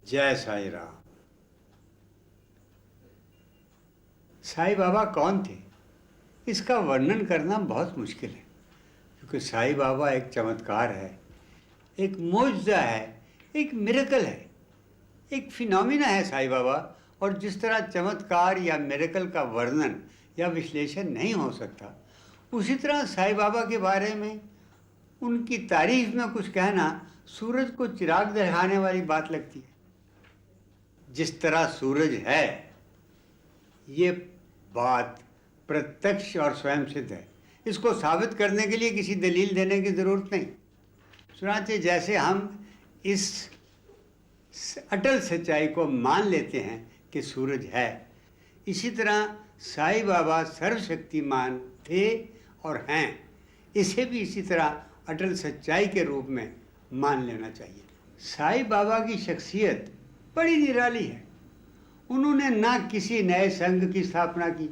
जय साईं राम। साईं बाबा कौन थे, इसका वर्णन करना बहुत मुश्किल है, क्योंकि साईं बाबा एक चमत्कार है, एक मोजज़ा है, एक मिरेकल है, एक फिनोमिना है साईं बाबा। और जिस तरह चमत्कार या मिरेकल का वर्णन या विश्लेषण नहीं हो सकता, उसी तरह साईं बाबा के बारे में उनकी तारीफ में कुछ कहना सूरज को चिराग दिखाने वाली बात लगती है। जिस तरह सूरज है, ये बात प्रत्यक्ष और स्वयं सिद्ध है। इसको साबित करने के लिए किसी दलील देने की ज़रूरत नहीं। सुनाते जैसे हम इस अटल सच्चाई को मान लेते हैं कि सूरज है, इसी तरह साईं बाबा सर्वशक्तिमान थे और हैं। इसे भी इसी तरह अटल सच्चाई के रूप में मान लेना चाहिए। साईं बाबा की शख्सियत बड़ी निराली है। उन्होंने ना किसी नए संघ की स्थापना की,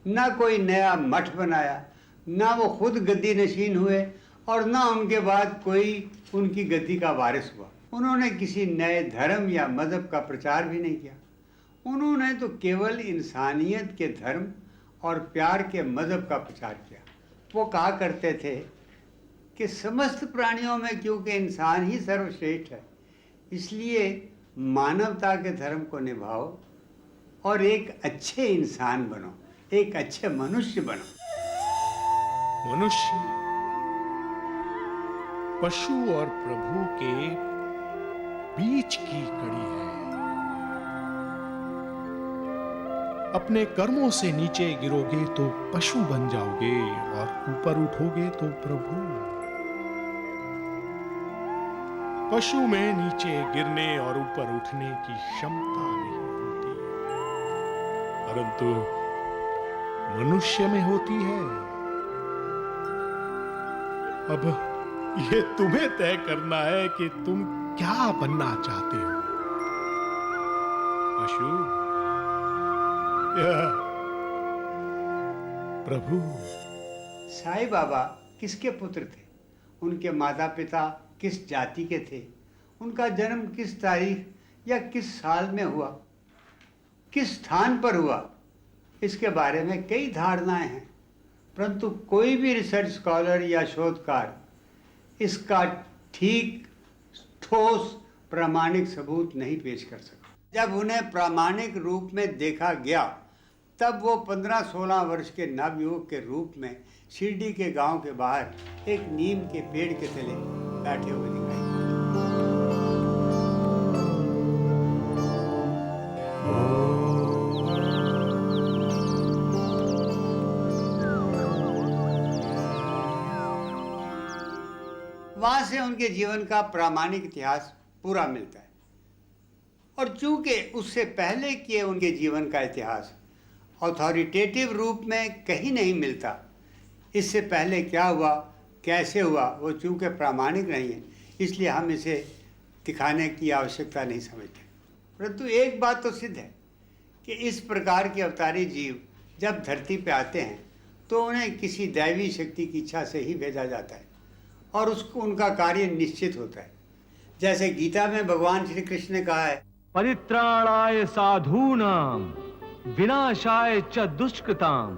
ना कोई नया मठ बनाया, ना वो खुद गद्दी नशीन हुए और ना उनके बाद कोई उनकी गद्दी का वारिस हुआ। उन्होंने किसी नए धर्म या मज़हब का प्रचार भी नहीं किया। उन्होंने तो केवल इंसानियत के धर्म और प्यार के मज़हब का प्रचार किया। वो कहा करते थे कि समस्त प्राणियों में क्योंकि इंसान ही सर्वश्रेष्ठ है, इसलिए मानवता के धर्म को निभाओ और एक अच्छे इंसान बनो, एक अच्छे मनुष्य बनो। मनुष्य पशु और प्रभु के बीच की कड़ी है। अपने कर्मों से नीचे गिरोगे तो पशु बन जाओगे और ऊपर उठोगे तो प्रभु। पशु में नीचे गिरने और ऊपर उठने की क्षमता नहीं होती, परंतु मनुष्य में होती है। अब ये तुम्हें तय करना है कि तुम क्या बनना चाहते हो, पशु या प्रभु। साईं बाबा किसके पुत्र थे, उनके माता पिता किस जाति के थे, उनका जन्म किस तारीख या किस साल में हुआ, किस स्थान पर हुआ, इसके बारे में कई धारणाएं हैं, परंतु कोई भी रिसर्च स्कॉलर या शोधकार इसका ठीक ठोस प्रामाणिक सबूत नहीं पेश कर सका। जब उन्हें प्रामाणिक रूप में देखा गया, तब वो 15-16 वर्ष के नवयुवक के रूप में शिरडी के गांव के बाहर एक नीम के पेड़ के तले बैठे हुए दिखाई। वहां से उनके जीवन का प्रामाणिक इतिहास पूरा मिलता है। और चूंकि उससे पहले किए उनके जीवन का इतिहास अथॉरिटेटिव रूप में कहीं नहीं मिलता, इससे पहले क्या हुआ, कैसे हुआ, वो चूंकि प्रामाणिक नहीं है, इसलिए हम इसे दिखाने की आवश्यकता नहीं समझते। परंतु एक बात तो सिद्ध है कि इस प्रकार के अवतारी जीव जब धरती पर आते हैं तो उन्हें किसी दैवी शक्ति की इच्छा से ही भेजा जाता है और उसको उनका कार्य निश्चित होता है। जैसे गीता में भगवान श्री कृष्ण ने कहा है, परित्राणाय साधूनां विनाशाय च दुष्कृतां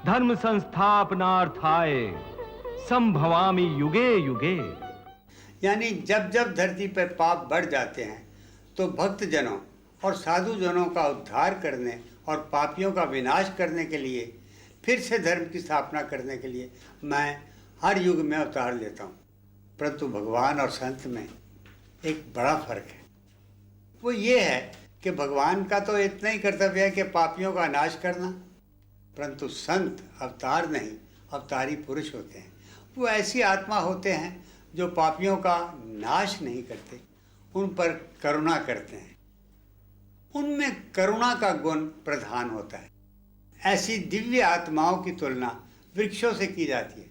धर्म संस्थापनार्थाय संभवामि युगे युगे। यानी जब जब धरती पर पाप बढ़ जाते हैं तो भक्त जनों और साधु जनों का उद्धार करने और पापियों का विनाश करने के लिए, फिर से धर्म की स्थापना करने के लिए मैं हर युग में अवतार लेता हूँ। परंतु भगवान और संत में एक बड़ा फर्क है। वो ये है कि भगवान का तो इतना ही कर्तव्य है कि पापियों का नाश करना, परंतु संत अवतार नहीं, अवतारी पुरुष होते हैं। वो ऐसी आत्मा होते हैं जो पापियों का नाश नहीं करते, उन पर करुणा करते हैं। उनमें करुणा का गुण प्रधान होता है। ऐसी दिव्य आत्माओं की तुलना वृक्षों से की जाती है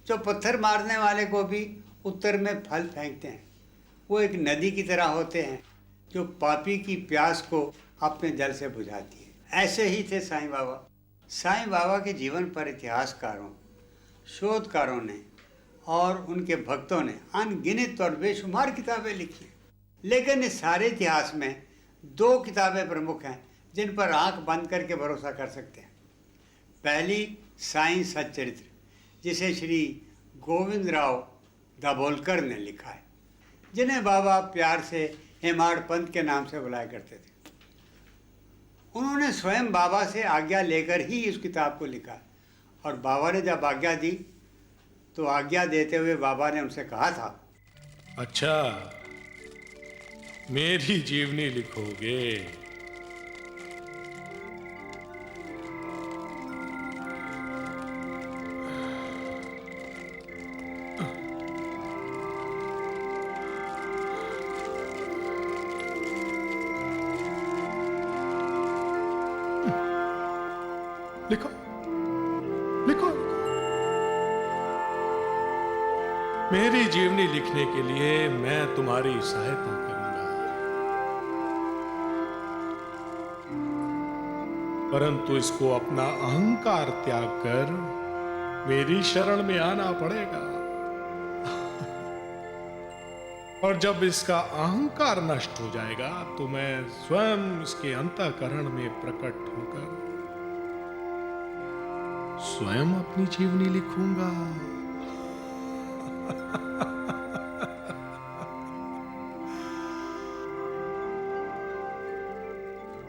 जो पत्थर मारने वाले को भी उत्तर में फल फेंकते हैं। वो एक नदी की तरह होते हैं जो पापी की प्यास को अपने जल से बुझाती है। ऐसे ही थे साईं बाबा। साईं बाबा के जीवन पर इतिहासकारों, शोधकारों ने और उनके भक्तों ने अनगिनत और बेशुमार किताबें लिखी, लेकिन इस सारे इतिहास में 2 किताबें प्रमुख हैं जिन पर आंख बंद करके भरोसा कर सकते हैं। पहली साईं सच्चरित्र, जिसे श्री गोविंदराव दाभोलकर ने लिखा है, जिन्हें बाबा प्यार से हेमाड़ पंत के नाम से बुलाया करते थे। उन्होंने स्वयं बाबा से आज्ञा लेकर ही इस किताब को लिखा और बाबा ने जब आज्ञा दी तो आज्ञा देते हुए बाबा ने उनसे कहा था, अच्छा, मेरी जीवनी लिखोगे? लिखो लिखो। मेरी जीवनी लिखने के लिए मैं तुम्हारी सहायता करूंगा, परंतु इसको अपना अहंकार त्याग कर मेरी शरण में आना पड़ेगा। और जब इसका अहंकार नष्ट हो जाएगा तो मैं स्वयं इसके अंतःकरण में प्रकट होकर स्वयं अपनी जीवनी लिखूंगा।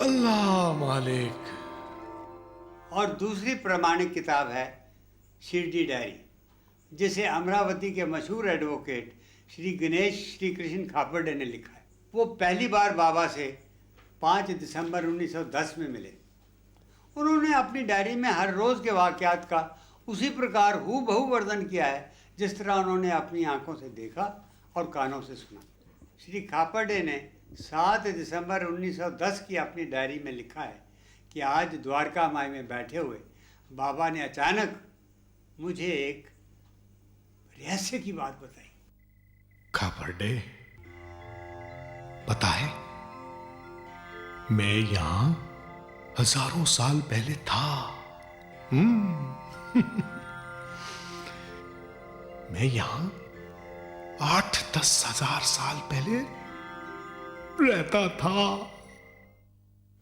अल्लाह मालिक। और दूसरी प्रमाणिक किताब है शिरडी डायरी, जिसे अमरावती के मशहूर एडवोकेट श्री गणेश श्री कृष्ण खापर्डे ने लिखा है। वो पहली बार बाबा से 5 दिसंबर 1910 में मिले। उन्होंने अपनी डायरी में हर रोज़ के वाक़यात का उसी प्रकार हूबहू वर्णन किया है जिस तरह उन्होंने अपनी आंखों से देखा और कानों से सुना। श्री खापर्डे ने 7 दिसंबर 1910 की अपनी डायरी में लिखा है कि आज द्वारका माई में बैठे हुए बाबा ने अचानक मुझे एक रहस्य की बात बताई। खापर्डे, पता है, मैं यहां हजारों साल पहले था। मैं यहां 8-10 हजार साल पहले रहता था।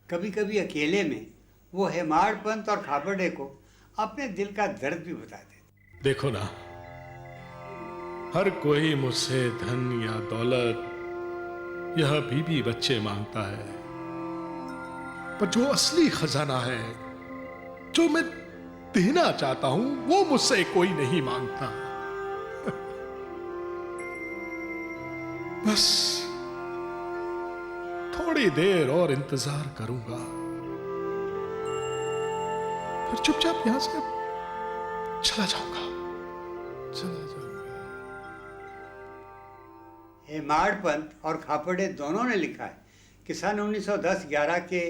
कभी कभी अकेले में वो हेमाड़ पंत और खापर्डे को अपने दिल का दर्द भी बताते। देखो ना, हर कोई मुझसे धन या दौलत यह बीबी बच्चे मांगता है, पर जो असली खजाना है, जो मैं देना चाहता हूं, वो मुझसे कोई नहीं मांगता। बस थोड़ी देर और इंतजार करूंगा, फिर चुपचाप यहां से चला जाऊंगा। हेमाड़ पंत और खापर्डे दोनों ने लिखा है कि सन 1910-11 के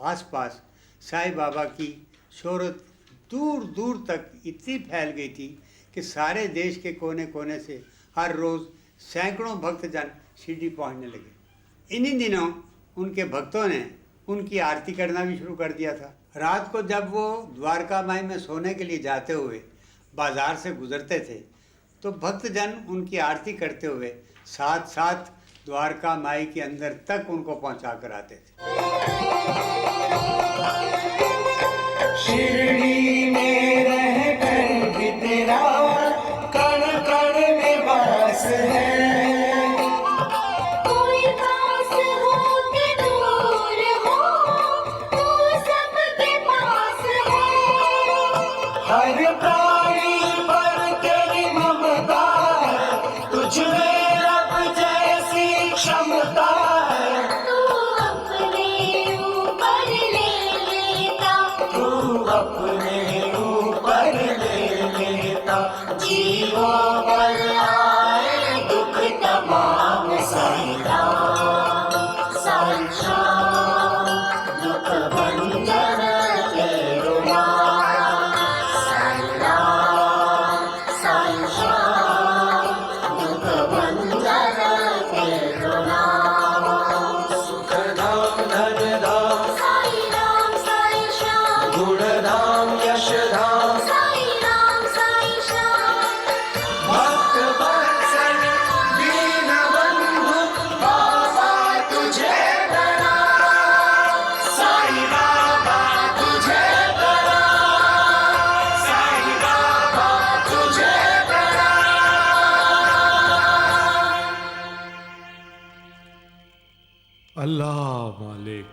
आसपास साईं बाबा की शोहरत दूर दूर तक इतनी फैल गई थी कि सारे देश के कोने कोने से हर रोज़ सैकड़ों भक्तजन शिरडी पहुंचने लगे। इन्हीं दिनों उनके भक्तों ने उनकी आरती करना भी शुरू कर दिया था। रात को जब वो द्वारका माई में सोने के लिए जाते हुए बाजार से गुजरते थे तो भक्तजन उनकी आरती करते हुए साथ साथ द्वारका माई के अंदर तक उनको पहुंचा कर आते थे। शिरडी में रह कर भी तेरा कण कण में वास है। कोई पास हो कि दूर हो, तू सबके पास है। हर प्राणी पर तेरी ममता, तुझ में रब जैसी क्षमता है। तू अपने ऊपर ले लेता, तू अपने ऊपर ले लेता, जीवों पर आए दुख तमाम साईं राम, साईं श्याम, दुख भंजन तेरो नाम। साईं राम, साईं श्याम, दुख भंजन तेरो नाम। सुख धाम धन धाम, साईं राम साईं श्याम, गुण धाम यश धाम, साईं राम साईं श्याम। भक्त वत्सल दीन बंधु बाबा तुझे प्रणाम। साईं बाबा तुझे प्रणाम, साईं बाबा तुझे प्रणाम। अल्लाह मालिक,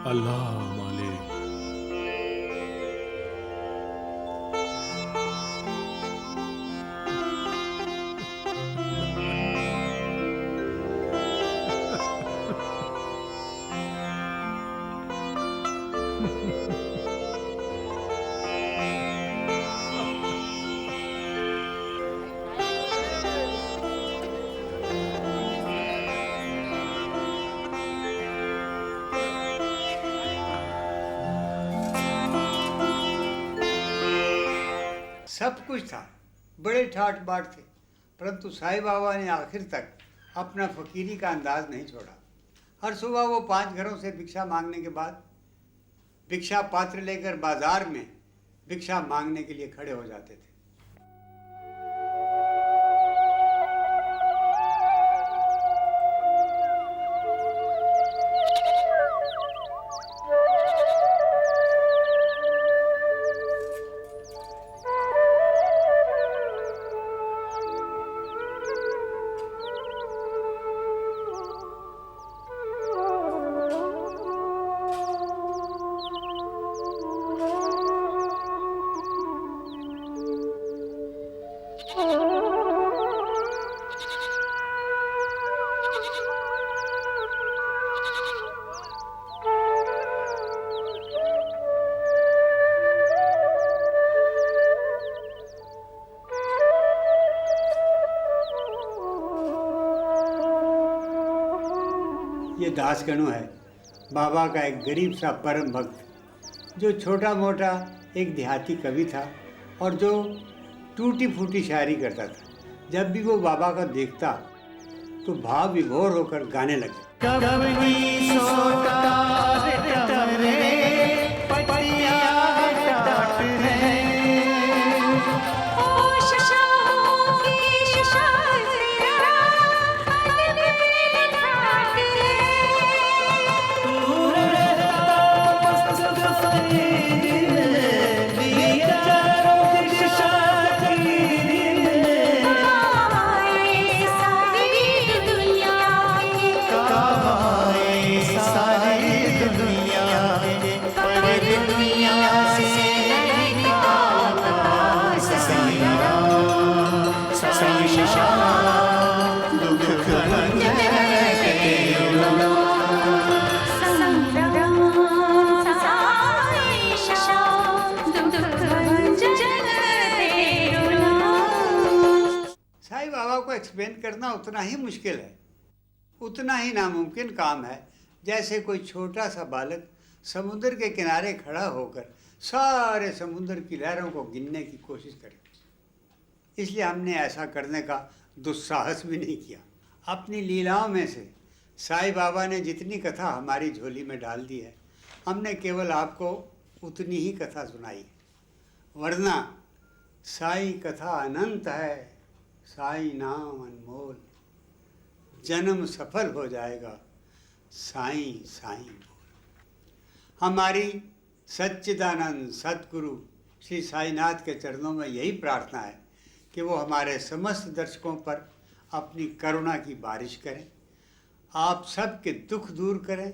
अल्लाह मालिक। सब कुछ था, बड़े ठाट बाट थे, परंतु साईं बाबा ने आखिर तक अपना फकीरी का अंदाज नहीं छोड़ा। हर सुबह वो 5 घरों से भिक्षा मांगने के बाद भिक्षा पात्र लेकर बाजार में भिक्षा मांगने के लिए खड़े हो जाते थे। ये दासगणु है, बाबा का एक गरीब सा परम भक्त जो छोटा मोटा एक देहाती कवि था और जो टूटी फूटी शायरी करता था। जब भी वो बाबा का देखता तो भाव विभोर होकर गाने लगे। कभी सोता टमरे पटिया टाट है। ओ शशांक की शशांक तेरा, मन में ठाट है। तू रहता मस्त फरीद में, दिया चारों दिशा कीर में। आए सारी दुनिया के, कहाँ है सारी दुनिया के, एक्सप्लेन करना उतना ही मुश्किल है, उतना ही नामुमकिन काम है जैसे कोई छोटा सा बालक समुद्र के किनारे खड़ा होकर सारे समुद्र की लहरों को गिनने की कोशिश करे। इसलिए हमने ऐसा करने का दुस्साहस भी नहीं किया। अपनी लीलाओं में से साईं बाबा ने जितनी कथा हमारी झोली में डाल दी है, हमने केवल आपको उतनी ही कथा सुनाई है, वरना साईं कथा अनंत है, साईं नाम अनमोल, जन्म सफल हो जाएगा, साईं साईं बोल। हमारी सच्चिदानंद सतगुरु श्री साईनाथ के चरणों में यही प्रार्थना है कि वो हमारे समस्त दर्शकों पर अपनी करुणा की बारिश करें, आप सबके दुख दूर करें,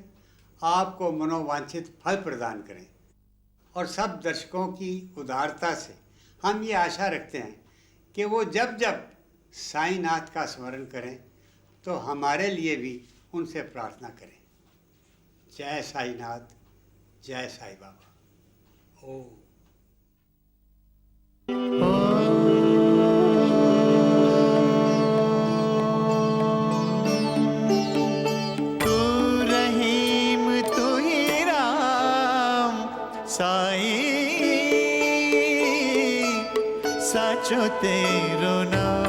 आपको मनोवांछित फल प्रदान करें। और सब दर्शकों की उदारता से हम ये आशा रखते हैं कि वो जब जब साईनाथ का स्मरण करें तो हमारे लिए भी उनसे प्रार्थना करें। जय साईनाथ, जय साईं बाबा। ओम। तू रहीम तू ही राम साईं, साचो तेरो नाम।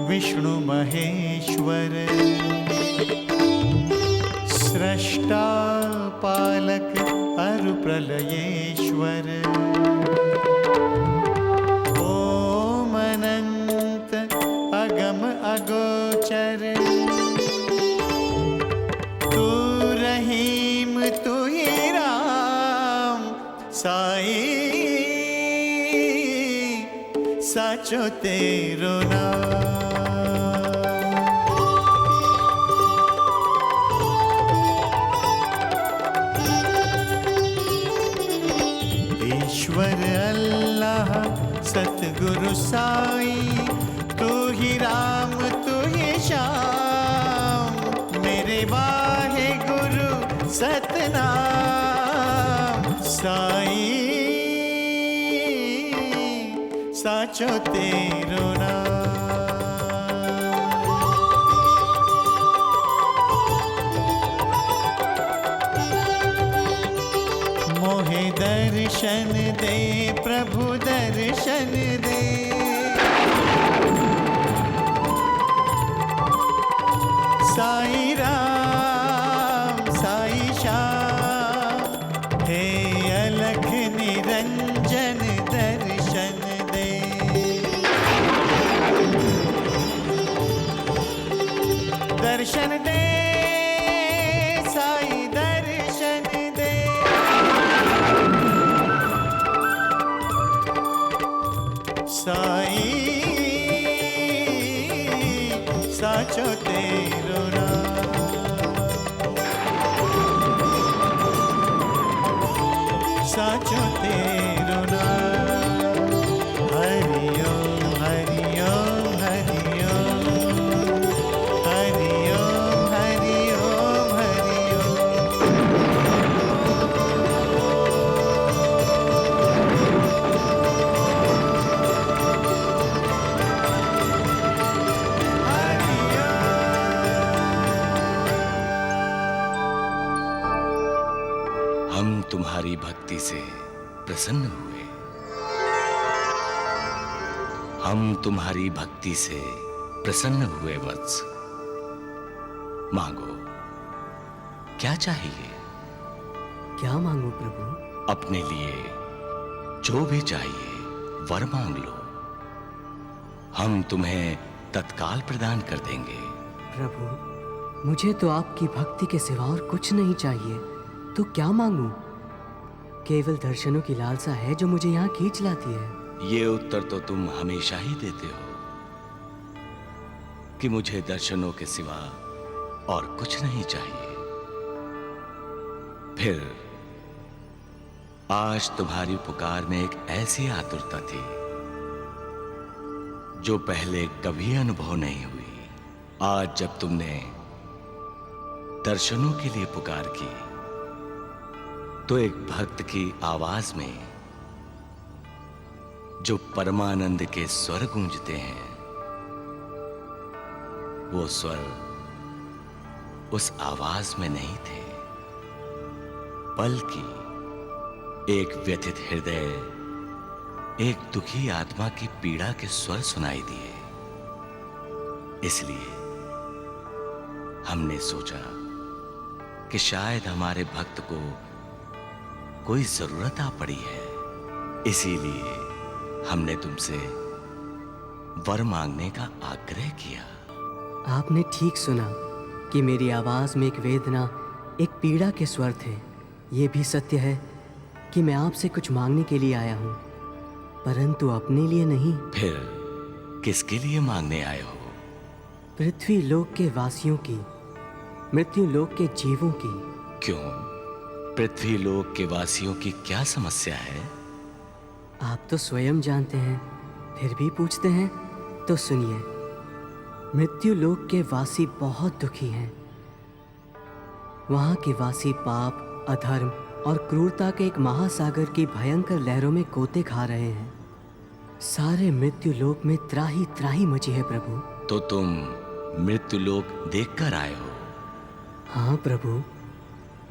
विष्णु महेश्वर सृष्टा पालक अरु प्रलयेश्वर, ओम अनंत अगम अगोचर, तू रहीम तू ही राम साईं, साचो तेरो नाम। ईश्वर अल्लाह सतगुरु साईं, तू ही राम तू ही श्याम, मेरे वाहे गुरु सतनाम साईं, साचो तेरो नाम। मोहे दर्शन दे प्रभु दर्शन दे, साईं राम साईं श्याम, हे अलख निरंजन दर्शन दे। दर्शन दे साईं दर्शन दे, साईं साचो तेरो नाम। साचो तेरो नाम। हरि ओम हरि ओम हरि ओम हरि ओम हरि ओम हरि हम तुम्हारी भक्ति से प्रसन्न हुए, हम तुम्हारी भक्ति से प्रसन्न हुए वत्स। मांगो, क्या चाहिए? क्या मांगू प्रभु? अपने लिए जो भी चाहिए वर मांग लो, हम तुम्हें तत्काल प्रदान कर देंगे। प्रभु, मुझे तो आपकी भक्ति के सिवा और कुछ नहीं चाहिए, तो क्या मांगूं? केवल दर्शनों की लालसा है जो मुझे यहाँ खींच लाती है। ये उत्तर तो तुम हमेशा ही देते हो कि मुझे दर्शनों के सिवा और कुछ नहीं चाहिए। फिर आज तुम्हारी पुकार में एक ऐसी आतुरता थी जो पहले कभी अनुभव नहीं हुई। आज जब तुमने दर्शनों के लिए पुकार की तो एक भक्त की आवाज में जो परमानंद के स्वर गूंजते हैं, वो स्वर उस आवाज में नहीं थे, बल्कि एक व्यथित हृदय, एक दुखी आत्मा की पीड़ा के स्वर सुनाई दिए। इसलिए हमने सोचा कि शायद हमारे भक्त को कोई जरूरत आ पड़ी है, इसीलिए हमने तुमसे वर मांगने का आग्रह किया। आपने ठीक सुना कि मेरी आवाज में एक वेदना, एक पीड़ा के स्वर थे। ये भी सत्य है कि मैं आपसे कुछ मांगने के लिए आया हूँ, परंतु अपने लिए नहीं। फिर किसके लिए मांगने आए हो? पृथ्वी लोक के वासियों की, मृत्यु लोक के जीवों की। क्यों? पृथ्वी लोक के वासियों की क्या समस्या है? आप तो स्वयं जानते हैं, फिर भी पूछते हैं, तो सुनिए। मृत्यु लोक के वासी बहुत दुखी हैं। वहाँ के वासी पाप, अधर्म और क्रूरता के एक महासागर की भयंकर लहरों में गोते खा रहे हैं। सारे मृत्यु लोक में त्राही त्राही मची है प्रभु। तो तुम मृत्यु लोक देखकर आए हो? हाँ प्रभु,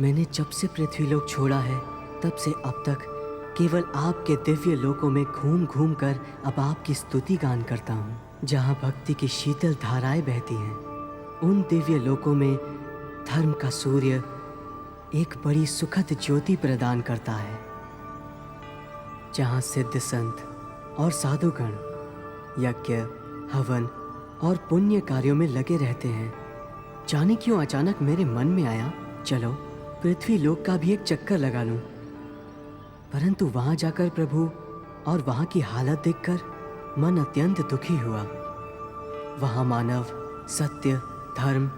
मैंने जब से पृथ्वी लोक छोड़ा है तब से अब तक केवल आपके दिव्य लोकों में घूम घूम कर अब आपकी स्तुति गान करता हूँ, जहाँ भक्ति की शीतल धाराएं बहती हैं। उन दिव्य लोकों में धर्म का सूर्य एक बड़ी सुखद ज्योति प्रदान करता है, जहाँ सिद्ध संत और साधुगण यज्ञ, हवन और पुण्य कार्यों में लगे रहते हैं। जाने क्यों अचानक मेरे मन में आया, चलो पृथ्वी लोक का भी एक चक्कर लगा लूं। परंतु वहां जाकर प्रभु और वहां की हालत देखकर मन अत्यंत दुखी हुआ। वहां मानव सत्य, धर्म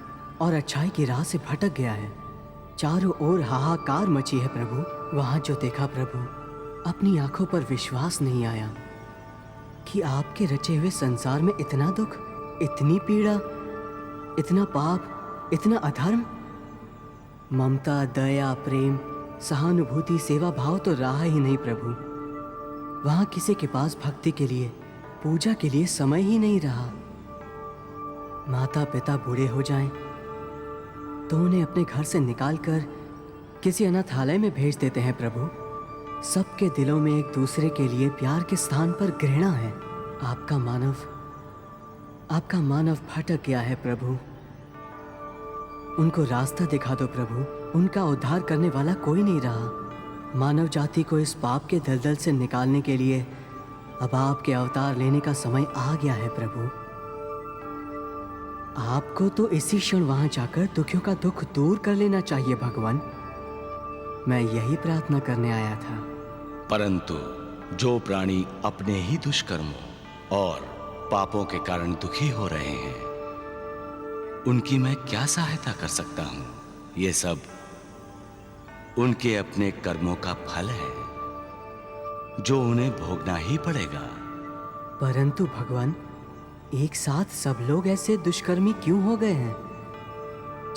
और अच्छाई की राह से भटक गया है। चारों ओर हाहाकार मची है प्रभु। वहां जो देखा प्रभु, अपनी आंखों पर विश्वास नहीं आया कि आपके रचे हुए संसार में इतना दुख, इतनी पीड़ा, इतना पाप, इतना अधर्म। ममता, दया, प्रेम, सहानुभूति, सेवा भाव तो रहा ही नहीं प्रभु। वहां किसी के पास भक्ति के लिए, पूजा के लिए समय ही नहीं रहा। माता पिता बूढ़े हो जाएं तो उन्हें अपने घर से निकालकर किसी अनाथालय में भेज देते हैं प्रभु। सबके दिलों में एक दूसरे के लिए प्यार के स्थान पर घृणा है। आपका मानव भटक गया है प्रभु। उनको रास्ता दिखा दो प्रभु। उनका उद्धार करने वाला कोई नहीं रहा। मानव जाति को इस पाप के दलदल से निकालने के लिए अब आपके अवतार लेने का समय आ गया है प्रभु। आपको तो इसी क्षण वहां जाकर दुखियों का दुख दूर कर लेना चाहिए भगवान। मैं यही प्रार्थना करने आया था। परंतु जो प्राणी अपने ही दुष्कर्मों और पापों के कारण दुखी हो रहे हैं, उनकी मैं क्या सहायता कर सकता हूं? ये सब उनके अपने कर्मों का फल है जो उन्हें भोगना ही पड़ेगा। परंतु भगवान, एक साथ सब लोग ऐसे दुष्कर्मी क्यों हो गए हैं?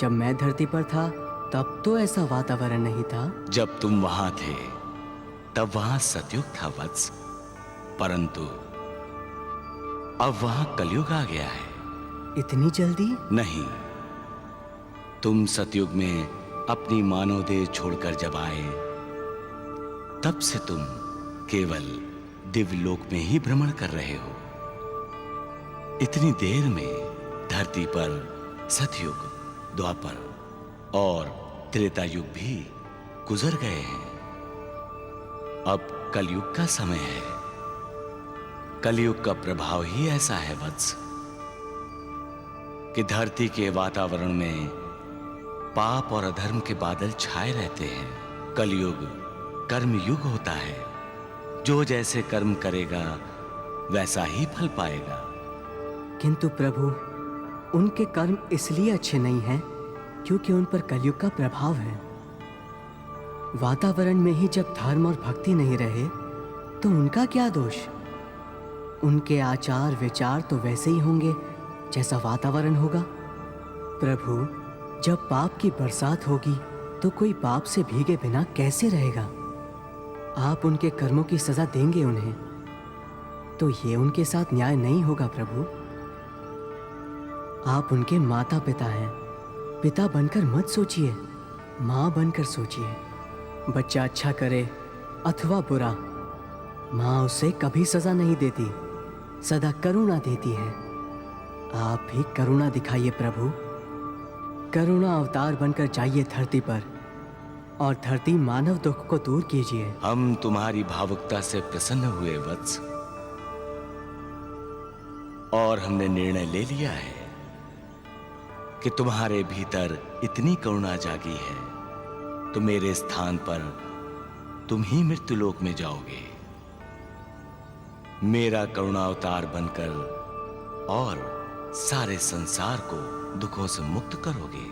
जब मैं धरती पर था तब तो ऐसा वातावरण नहीं था। जब तुम वहां थे तब वहां सतयुग था वत्स, परंतु अब वहां कलयुग आ गया है। इतनी जल्दी? नहीं, तुम सतयुग में अपनी मानव देह छोड़कर जब आए तब से तुम केवल दिव्यलोक में ही भ्रमण कर रहे हो। इतनी देर में धरती पर सतयुग, द्वापर और त्रेता युग भी गुजर गए हैं। अब कलयुग का समय है। कलयुग का प्रभाव ही ऐसा है वत्स कि धरती के वातावरण में पाप और अधर्म के बादल छाए रहते हैं। कलयुग कर्म युग होता है। जो जैसे कर्म करेगा वैसा ही फल पाएगा। किंतु प्रभु, उनके कर्म इसलिए अच्छे नहीं हैं क्योंकि उन पर कलयुग का प्रभाव है। वातावरण में ही जब धर्म और भक्ति नहीं रहे तो उनका क्या दोष? उनके आचार विचार तो वैसे ही होंगे जैसा वातावरण होगा। प्रभु, जब पाप की बरसात होगी तो कोई पाप से भीगे बिना कैसे रहेगा? आप उनके कर्मों की सजा देंगे उन्हें, तो ये उनके साथ न्याय नहीं होगा प्रभु। आप उनके माता पिता हैं। पिता बनकर मत सोचिए, माँ बनकर सोचिए। बच्चा अच्छा करे अथवा बुरा, माँ उसे कभी सजा नहीं देती, सदा करुणा देती है। आप भी करुणा दिखाइए प्रभु। करुणा अवतार बनकर जाइए धरती पर और धरती मानव दुख को दूर कीजिए। हम तुम्हारी भावुकता से प्रसन्न हुए वत्स, और हमने निर्णय ले लिया है कि तुम्हारे भीतर इतनी करुणा जागी है तो मेरे स्थान पर तुम ही मृत्युलोक में जाओगे, मेरा करुणावतार बनकर, और सारे संसार को दुखों से मुक्त करोगे।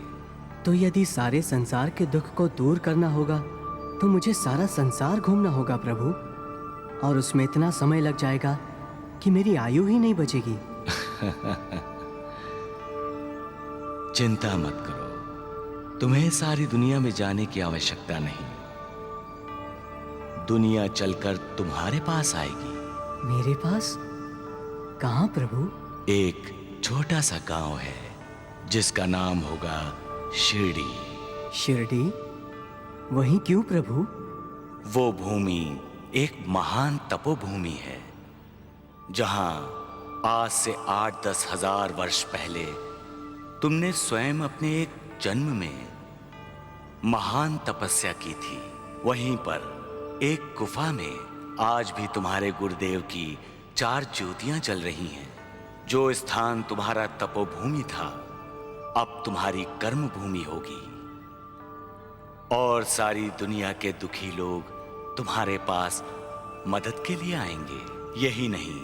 तो यदि सारे संसार के दुख को दूर करना होगा तो मुझे सारा संसार घूमना होगा प्रभु, और उसमें इतना समय लग जाएगा कि मेरी आयु ही नहीं बचेगी। चिंता मत करो, तुम्हें सारी दुनिया में जाने की आवश्यकता नहीं। दुनिया चलकर तुम्हारे पास आएगी। मेरे पास? कहाँ प्रभु? एक छोटा सा गांव है जिसका नाम होगा शिरडी। शिरडी? वहीं क्यों प्रभु? वो भूमि एक महान तपोभूमि है जहां आज से 8-10 हजार वर्ष पहले तुमने स्वयं अपने एक जन्म में महान तपस्या की थी। वहीं पर एक गुफा में आज भी तुम्हारे गुरुदेव की 4 ज्योतियां जल रही हैं। जो स्थान तुम्हारा तपोभूमि था अब तुम्हारी कर्म भूमि होगी, और सारी दुनिया के दुखी लोग तुम्हारे पास मदद के लिए आएंगे। यही नहीं,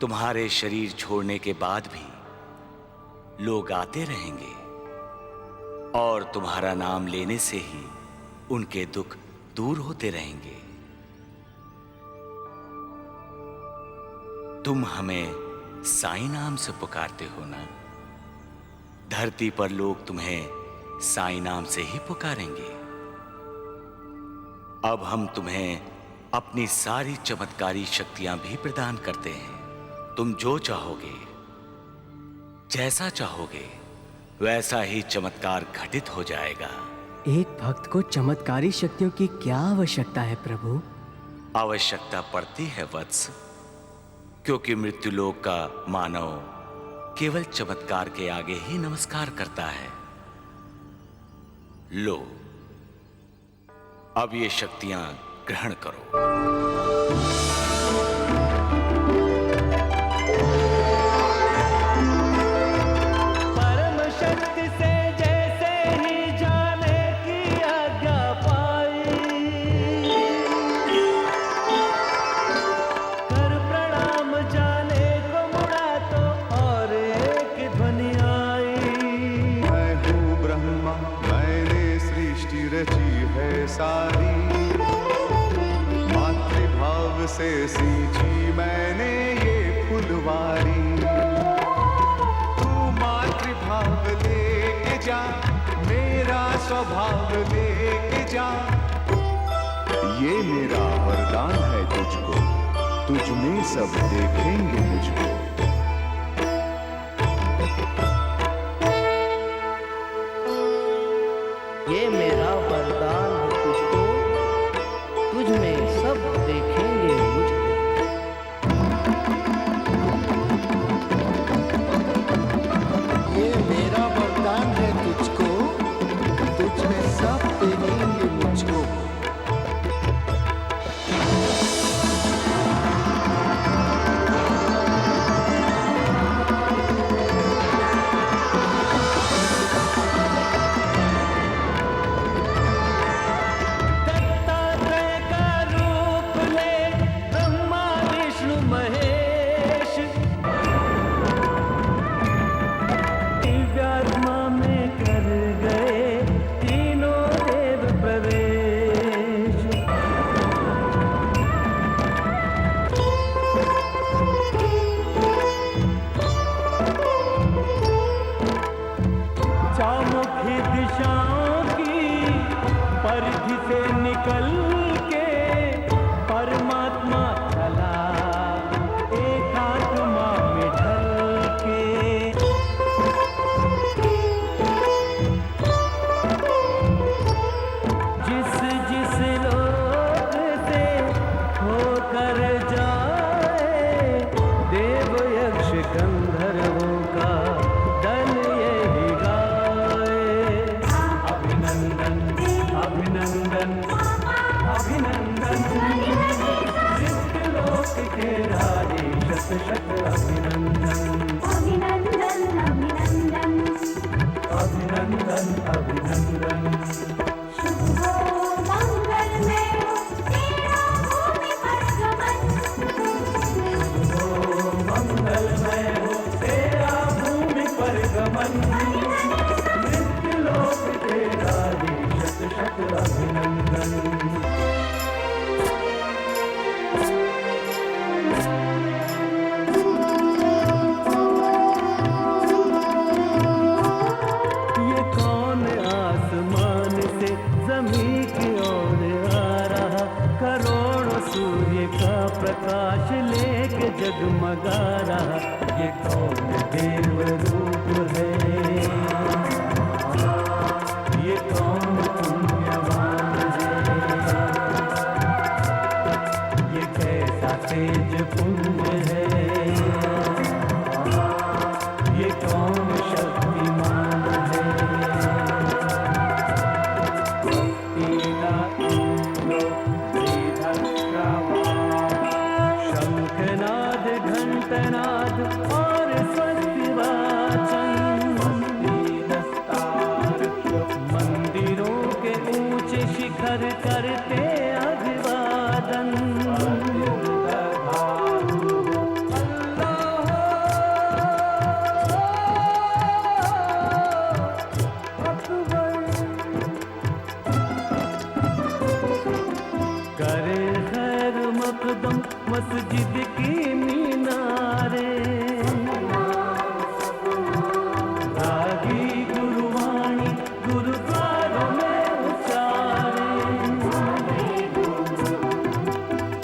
तुम्हारे शरीर छोड़ने के बाद भी लोग आते रहेंगे, और तुम्हारा नाम लेने से ही उनके दुख दूर होते रहेंगे। तुम हमें साईं नाम से पुकारते हो ना? धरती पर लोग तुम्हें साईं नाम से ही पुकारेंगे। अब हम तुम्हें अपनी सारी चमत्कारी शक्तियां भी प्रदान करते हैं। तुम जो चाहोगे, जैसा चाहोगे, वैसा ही चमत्कार घटित हो जाएगा। एक भक्त को चमत्कारी शक्तियों की क्या आवश्यकता है प्रभु? आवश्यकता पड़ती है वत्स, क्योंकि मृत्युलोक का मानव केवल चमत्कार के आगे ही नमस्कार करता है। लो, अब ये शक्तियां ग्रहण करो। परम शक्ति से जैसे ही जाने की आज्ञा पाई, कर प्रणाम जाने को मुड़ा तो और एक ध्वनि आई। मैं हूँ ब्रह्मा, मैंने सृष्टि रची है सारी, मातृभाव से सींची मैंने ये फुलवारी। तू मातृभाव लेके जा, मेरा स्वभाव लेके जा, ये मेरा वरदान है तुझको, तुझ में सब देखेंगे मुझको। ये मेरा वरदान है तुझको, तुझ में सब देखेंगे मुझको। ये मेरा वरदान है तुझको, तुझ में सब देखेंगे मुझको। जिस जिस लोक से होकर जाए, देव यक्ष गंधर्वों का दल यही गाए। अभिनंदन अभिनंदन अभिनंदन, नित्य लोक के राजे शत शत अभिनंदन। अभिनंदन अभिनंदन अभिनंदन अभिनंदन। शुभ हो मंगलमय हो तेरा भूमि पर गमन। मंगलमय हो तेरा भूमि पर गमन, नित्य लोक के राजे शत शत अभिनंदन। ये कौन आसमान से जमीन की ओर आ रहा, करोड़ों सूर्य का प्रकाश लेके जगमगा रहा। ये कौन देव रूप है, ये कौन पुण्यवान है, ये कैसा तेज पुंज है, ये कौन शक्तिमान है। ईला इंद्रो श्रीधर्षवाह, शंखनाद घंटनाद और स्वस्तिवाचन। मंदिरों के ऊंचे शिखर करते अभिवादन। करे खैर मकदम मस्जिद की मीनारे, रागी गुरुवाणी गुरुद्वारों में उचारे।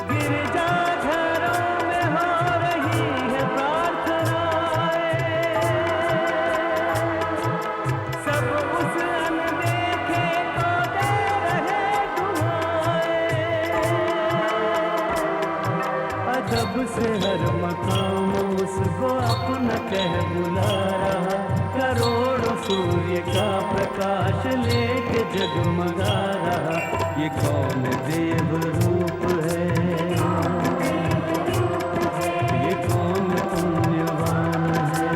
गिरजाघरों में हो रही है प्रार्थनाएं, सब उस अनदेखे को दे रहे दुआएं। अदब से हर मकाम उसको अपना कह बुला रहा, करोड़ों सूर्य का प्रकाश लेके जगमगा रहा। ये कौन देव रूप है, ये कौन पुण्यवान है,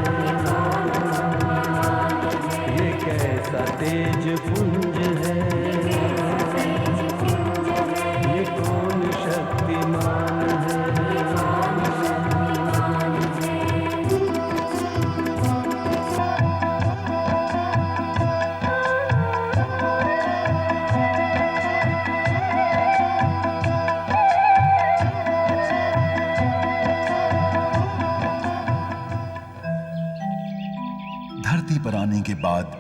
ये कैसा तेज पुंज है, ये कौन शक्तिमान है। धरती पर आने के बाद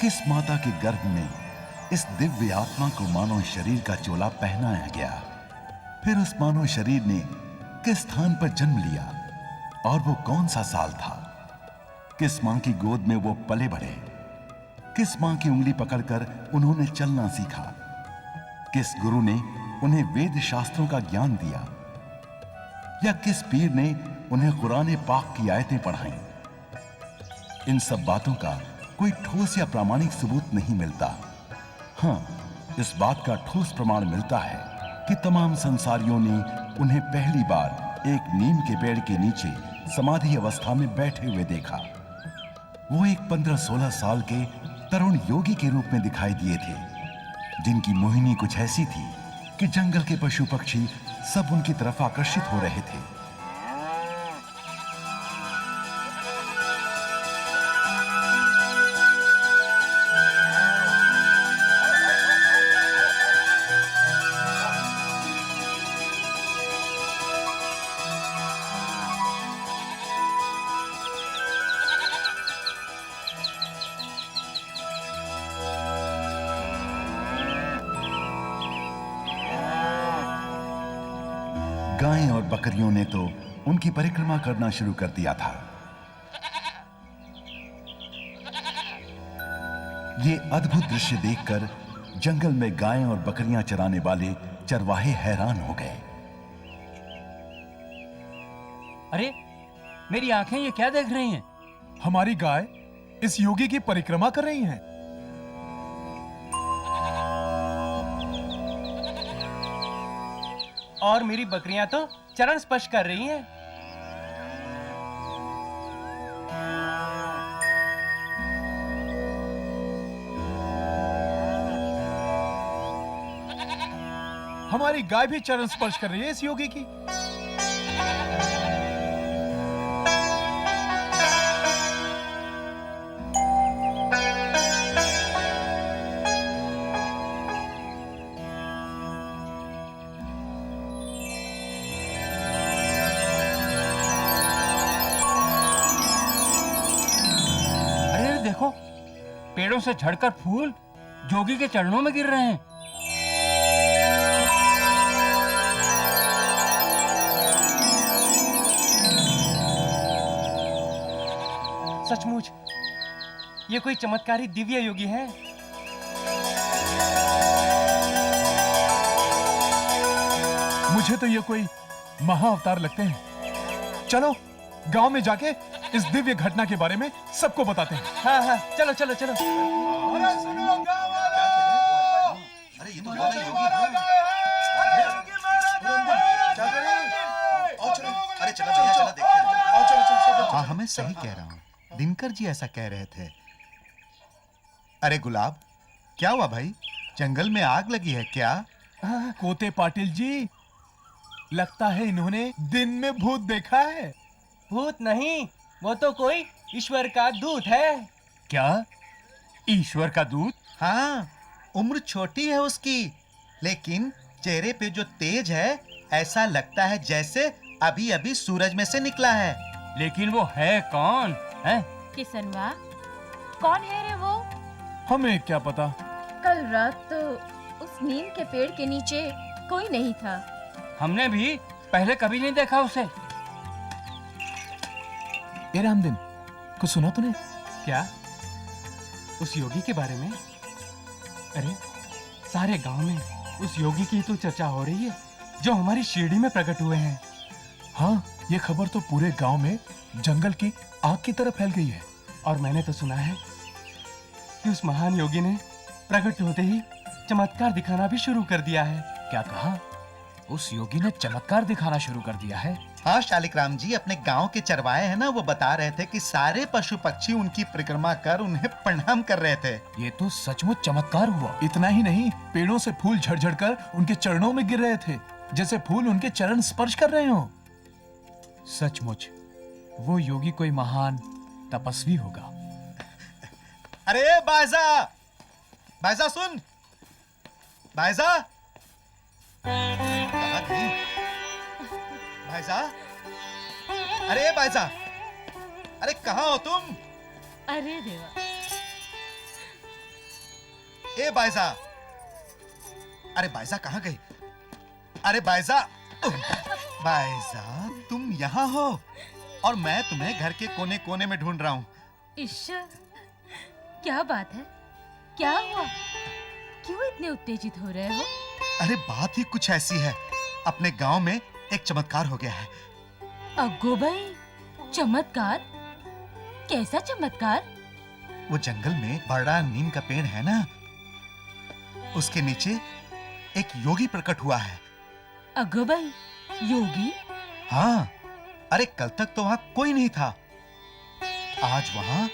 किस माता के गर्भ में इस दिव्य आत्मा को मानव शरीर का चोला पहनाया गया, फिर उस मानव शरीर ने किस स्थान पर जन्म लिया और वो कौन सा साल था, किस मां की गोद में वो पले बढ़े, किस मां की उंगली पकड़कर उन्होंने चलना सीखा, किस गुरु ने उन्हें वेद शास्त्रों का ज्ञान दिया, या किस पीर ने उन्हें कुरान पाक की आयतें पढ़ाईं। इन सब बातों का कोई ठोस या प्रामाणिक सबूत नहीं मिलता। हाँ, इस बात का ठोस प्रमाण मिलता है कि तमाम संसारियों ने उन्हें पहली बार एक नीम के पेड़ के नीचे समाधि अवस्था में बैठे हुए देखा। वो एक 15-16 साल के तरुण योगी के रूप में दिखाई दिए थे, जिनकी मोहिनी कुछ ऐसी थी कि जंगल के पशु पक्षी सब उनकी तरफ आकर्षित हो रहे थे। गायें और बकरियों ने तो उनकी परिक्रमा करना शुरू कर दिया था। ये अद्भुत दृश्य देखकर जंगल में गायें और बकरियां चराने वाले चरवाहे हैरान हो गए। अरे मेरी आंखें ये क्या देख रही हैं? हमारी गाय इस योगी की परिक्रमा कर रही हैं। और मेरी बकरियां तो चरण स्पर्श कर रही हैं। हमारी गाय भी चरण स्पर्श कर रही है इस योगी की। अरे देखो, पेड़ों से झड़कर फूल जोगी के चरणों में गिर रहे हैं। सचमुच ये कोई चमत्कारी दिव्य योगी है। मुझे तो ये कोई महाअवतार लगते हैं। चलो गांव में जाके इस दिव्य घटना के बारे में सबको बताते हैं। हाँ हाँ, चलो चलो चलो। अरे सुनो गांव वालों! अरे ये तो योगी अरे चलो भैया, चलो देखते हैं। हाँ, मैं सही कह रहा हूँ। दिनकर जी ऐसा कह रहे थे। अरे गुलाब, क्या हुआ भाई? जंगल में आग लगी है क्या? कोते पाटिल जी, लगता है इन्होंने दिन में भूत देखा है। भूत नहीं, वो तो कोई ईश्वर का दूत है। क्या? ईश्वर का दूत? हाँ, उम्र छोटी है उसकी, लेकिन चेहरे पे जो तेज है, ऐसा लगता है जैसे अभी अभी सूरज में से निकला है। लेकिन वो है कौन? है किसनवा, कौन है रे वो? हमें क्या पता। कल रात तो उस नीम के पेड़ के नीचे कोई नहीं था। हमने भी पहले कभी नहीं देखा उसे। ए रामदिन, कुछ सुना तूने? क्या? उस योगी के बारे में? अरे सारे गांव में उस योगी की तो चर्चा हो रही है, जो हमारी शिरडी में प्रकट हुए हैं। हाँ, ये खबर तो पूरे गांव में जंगल की आग की तरह फैल गई है। और मैंने तो सुना है कि उस महान योगी ने प्रकट होते ही चमत्कार दिखाना भी शुरू कर दिया है। क्या कहा? उस योगी ने चमत्कार दिखाना शुरू कर दिया है? हाँ शालिग्राम जी, अपने गांव के चरवाहे हैं ना, वो बता रहे थे कि सारे पशु पक्षी उनकी परिक्रमा कर उन्हें प्रणाम कर रहे थे। ये तो सचमुच चमत्कार हुआ। इतना ही नहीं, पेड़ों से फूल झड़-झड़ कर उनके चरणों में गिर रहे थे, जैसे फूल उनके चरण स्पर्श कर रहे हो। सचमुच वो योगी कोई महान तपस्वी होगा। अरे बायजा, बायजा सुन, बायजा, कहाँ गई? बायजा, अरे बायजा, अरे कहाँ हो तुम? अरे देवा, ए बायजा, अरे बायजा कहाँ गई? अरे बायजा, बायजा तुम यहाँ हो और मैं तुम्हें घर के कोने कोने में ढूंढ रहा हूँ। ईश्वर, क्या बात है? क्या हुआ? क्यों इतने उत्तेजित हो रहे हो? अरे बात ही कुछ ऐसी है, अपने गांव में एक चमत्कार हो गया है। अग्गो भाई, चमत्कार? कैसा चमत्कार? वो जंगल में बड़ा नीम का पेड़ है ना, उसके नीचे एक योगी प्रकट हुआ है। अग्गो भाई, योगी? हाँ, अरे कल तक तो वहां कोई नहीं था, आज वहां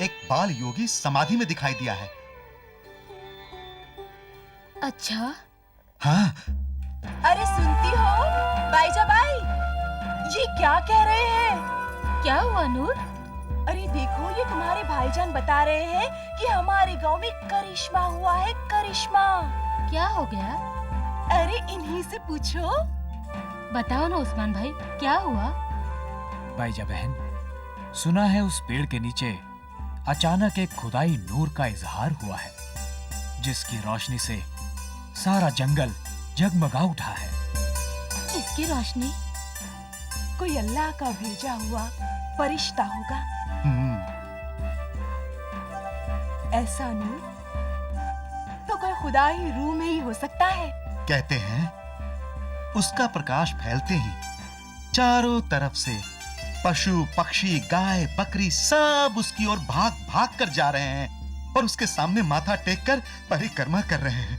एक बाल योगी समाधि में दिखाई दिया है। अच्छा? हाँ। अरे सुनती हो बाईजा बाई, ये क्या कह रहे हैं? क्या हुआ नूर? अरे देखो, ये तुम्हारे भाईजान बता रहे हैं कि हमारे गांव में करिश्मा हुआ है। करिश्मा। क्या हो गया? अरे इन्हीं से पूछो। बताओ ना उस्मान भाई, क्या हुआ? बाईजा बहन, सुना है उस पेड़ के नीचे अचानक एक खुदाई नूर का इजहार हुआ है, जिसकी रोशनी से सारा जंगल जगमगा उठा है। किसकी रोशनी? कोई अल्लाह का भेजा हुआ फरिश्ता होगा। ऐसा नूर तो कोई खुदा ही रूह में ही हो सकता है। कहते हैं उसका प्रकाश फैलते ही चारों तरफ से पशु पक्षी गाय बकरी सब उसकी ओर भाग भाग कर जा रहे हैं और उसके सामने माथा टेक कर परिक्रमा कर रहे हैं।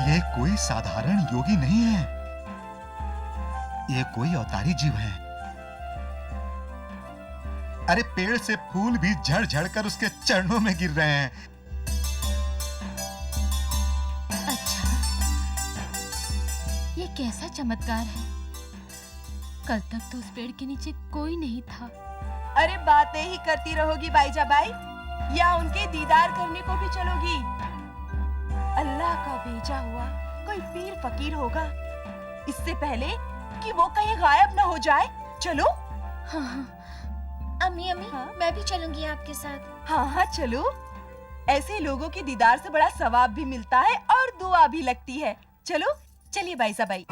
ये कोई साधारण योगी नहीं है, ये कोई अवतारी जीव है। अरे पेड़ से फूल भी झड़ झड़ कर उसके चरणों में गिर रहे हैं। अच्छा, ये कैसा चमत्कार है? कल तक तो उस पेड़ के नीचे कोई नहीं था। अरे बातें ही करती रहोगी बाईजा बाई, या उनके दीदार करने को भी चलोगी? अल्लाह का भेजा हुआ कोई पीर फकीर होगा, इससे पहले कि वो कहीं गायब न हो जाए। चलो। हाँ हाँ अम्मी अम्मी मैं भी चलूंगी आपके साथ। हाँ हाँ चलो, ऐसे लोगों के दीदार से बड़ा सवाब भी मिलता है और दुआ भी लगती है। चलो चलिए बाईजा बाई।